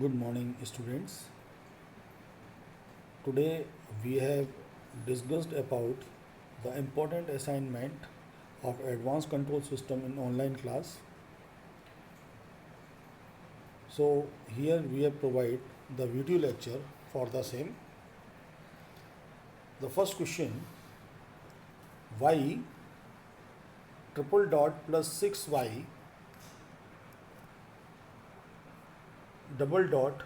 Good morning, students. Today we have discussed about the important assignment of advanced control system in online class. So here we have provided the video lecture for the same. The first question: y triple dot plus 6y double dot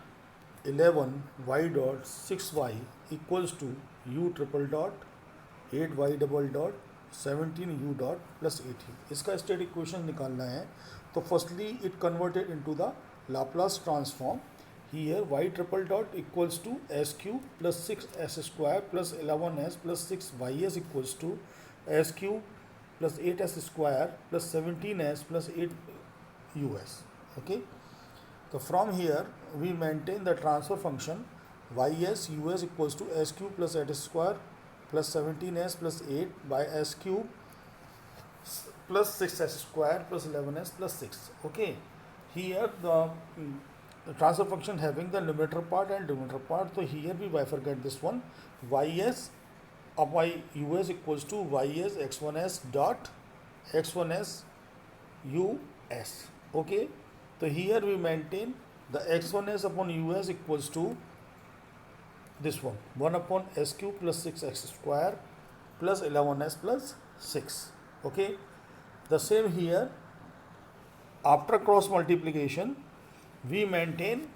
11 y dot 6y equals to u triple dot 8y double dot 17 u dot plus 18. इसका state equation निकालना है. तो firstly it converted into the Laplace transform. Here y triple dot equals to s cube plus 6s square plus 11s plus 6ys equals to s cube plus 8s square plus 17s plus 8us. Okay. So from here we maintain the transfer function ys us equals to s cube plus 8 square plus 17s plus 8 by s cube plus 6s square plus 11s plus 6. Okay. Here the transfer function having the numerator part and denominator part. So here we bifurcate this one. Ys upon us equals to ys x1s dot x1s us. Okay. So here we maintain the x1s upon us equals to this one 1 upon s cube plus 6x square plus 11s plus 6. Okay. The same here, after cross multiplication we maintain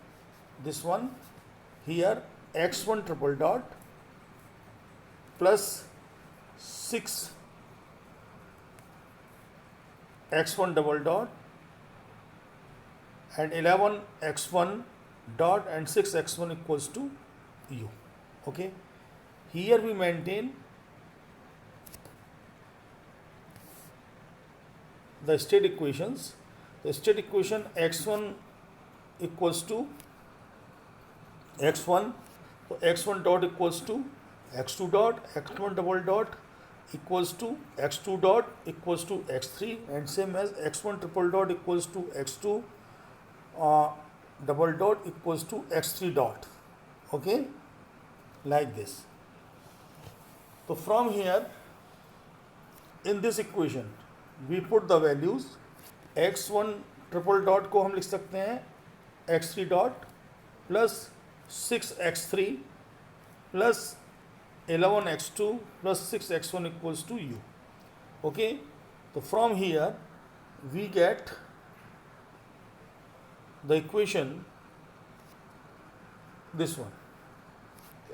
this one here x1 triple dot plus 6 x1 double dot and 11 x1 dot and 6 x1 equals to u. Okay. Here we maintain the state equations. The state equation x1 equals to x1, so x1 dot equals to x2 dot, x1 double dot equals to x2 dot equals to x3, and same as x1 triple dot equals to x2 double dot equals to x3 dot. Okay, like this. So from here in this equation we put the values. x1 triple dot को हम लिख सकते हैं x3 dot plus 6x3 plus 11x2 plus 6x1 equals to u. Okay. So from here we get the equation this one,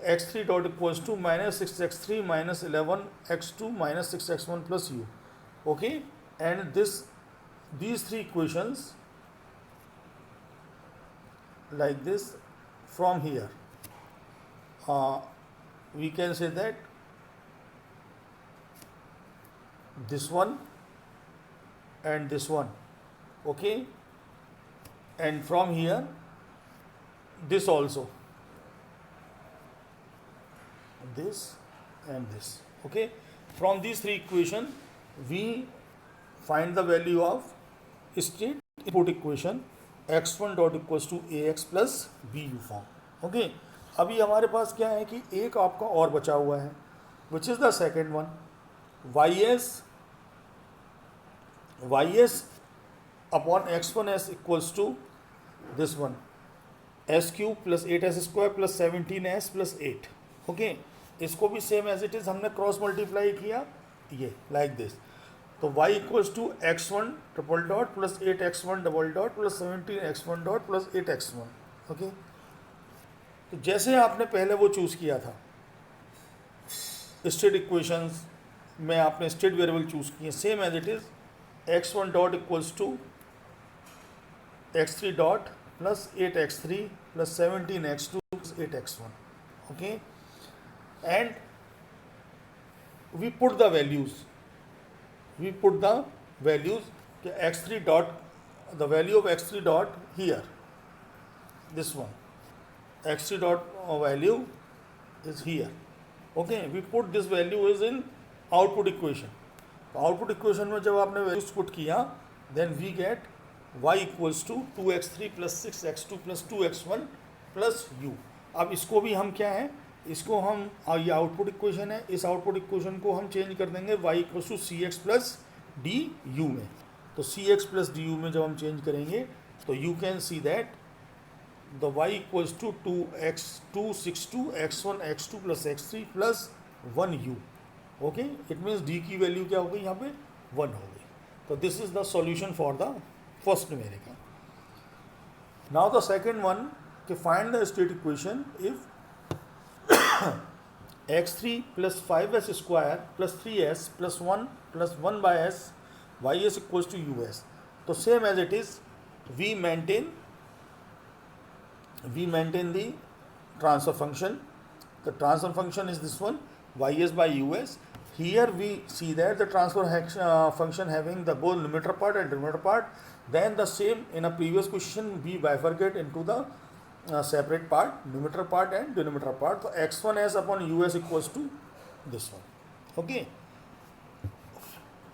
x3 dot equals to minus 6x3 minus 11x2 minus 6x1 plus u. Okay. And these three equations like this. From here we can say that this one and this one. Okay. And from here this also, this and this. Okay. From these three equations we find the value of state input equation x1 dot equals to ax plus bu form. Okay. अभी हमारे पास क्या है कि एक आपका और बचा हुआ है which is the second one ys upon x1s equals to this one s cube plus 8s square plus 17s plus 8. Okay. इसको भी सेम एज इट इज़ हमने क्रॉस मल्टीप्लाई किया ये लाइक दिस. तो y equals to x1 triple dot plus 8x1 double dot plus 17x1 dot plus 8x1. Okay. तो जैसे आपने पहले वो चूज़ किया था स्टेट इक्वेशंस में, आपने स्टेट वेरिएबल चूज़ किए same as it is x1 dot equals to x3 dot plus 8x3 plus 17x2 plus 8x1. Okay. And we put the values. We put the values x3 dot, the value of x3 dot here, this one x3 dot value is here. Okay. We put this value is in output equation. तो output equation में जब आपने values put किया then we get y equals to 2x3 plus 6x2 plus 2x1 plus u। अब इसको भी हम क्या है, इसको हम ये आउटपुट इक्वेशन है, इस आउटपुट इक्वेशन को हम चेंज कर देंगे y equals to C X plus D U में। तो C X plus D U में जब हम चेंज करेंगे तो you can see that the y equals to 2x2 x1 x2 plus x3 plus 1u। Okay, it means d की value क्या हो गई यहाँ पे 1 हो गई। तो this is the solution for the first numerical. Now the second one कि find the state equation if x3 plus 5s square plus 3s plus 1 by s ys equals to us। तो same as it is we maintain the transfer function. The transfer function is this one, ys by us. Here we see that the transfer function having the both numerator part and denominator part. Then the same in a previous question we bifurcate into the separate part, numerator part and denominator part. So x1s upon us equals to this one. Okay,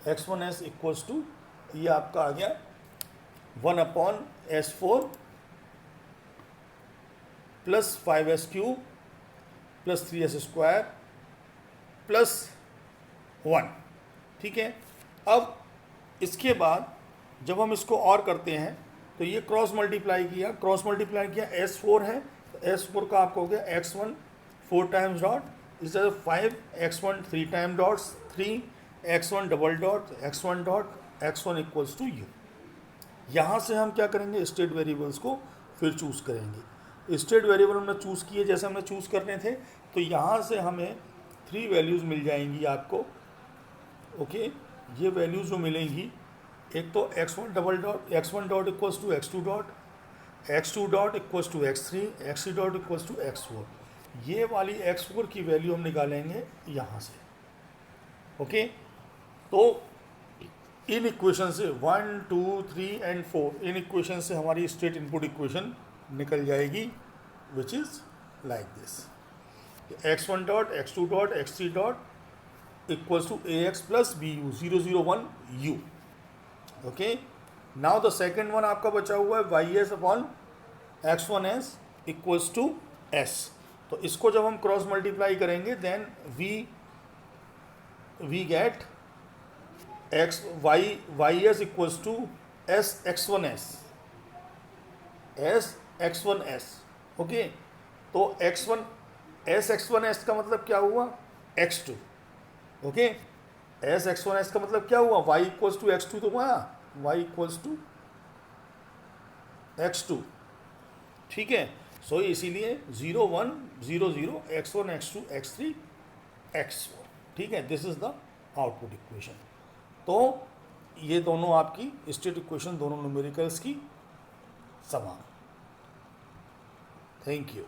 x1s equals to ये आपका आ गया 1 upon s4 plus 5s cube plus 3s square plus 1। ठीक है, अब इसके बाद जब हम इसको और करते हैं तो ये क्रॉस मल्टीप्लाई किया s4 है तो s4 का आपको हो गया x1 4 टाइम्स डॉट इस 5 x1 3 time dots 3 x1 double dot x1 dot x1 equals to U. यहाँ से हम क्या करेंगे, स्टेट वेरिएबल्स को फिर चूज़ करेंगे। स्टेट वेरिएबल हमने चूज़ किए जैसे हमने चूज़ करने थे, तो यहाँ से हमें 3 वैल्यूज़ मिल जाएंगी आपको। ओके, ये वैल्यूज़ जो मिलेंगी, एक तो x1 double dot x1 dot equals to x2 dot, x2 dot equals to x3, x3 dot equals to x4। ये वाली x4 की वैल्यू हम निकालेंगे यहाँ से। ओके, तो इन इक्वेशन से 1 2 3 एंड 4 इन इक्वेशन से हमारी स्टेट इनपुट इक्वेशन निकल जाएगी, which is like this, x1 dot x2 dot x3 dot equals to ax plus bu 0 0 1 u। Okay, now the second one आपका बचा हुआ है ys upon x1s equals to s। तो इसको जब हम क्रॉस मल्टीप्लाई करेंगे then we get ys equals to s x1s। Okay, तो x1s का मतलब क्या हुआ x2। ओके, x1s का मतलब क्या हुआ y इक्वल्स टू x2 तो हुआ y इक्वल्स टू x2। ठीक है, सो इसीलिए 0 1 0 0 x1 x2 x3 x4। ठीक है, this is the output equation. तो ये दोनों आपकी स्टेट इक्वेशन दोनों न्यूमेरिकल्स की समान। Thank you.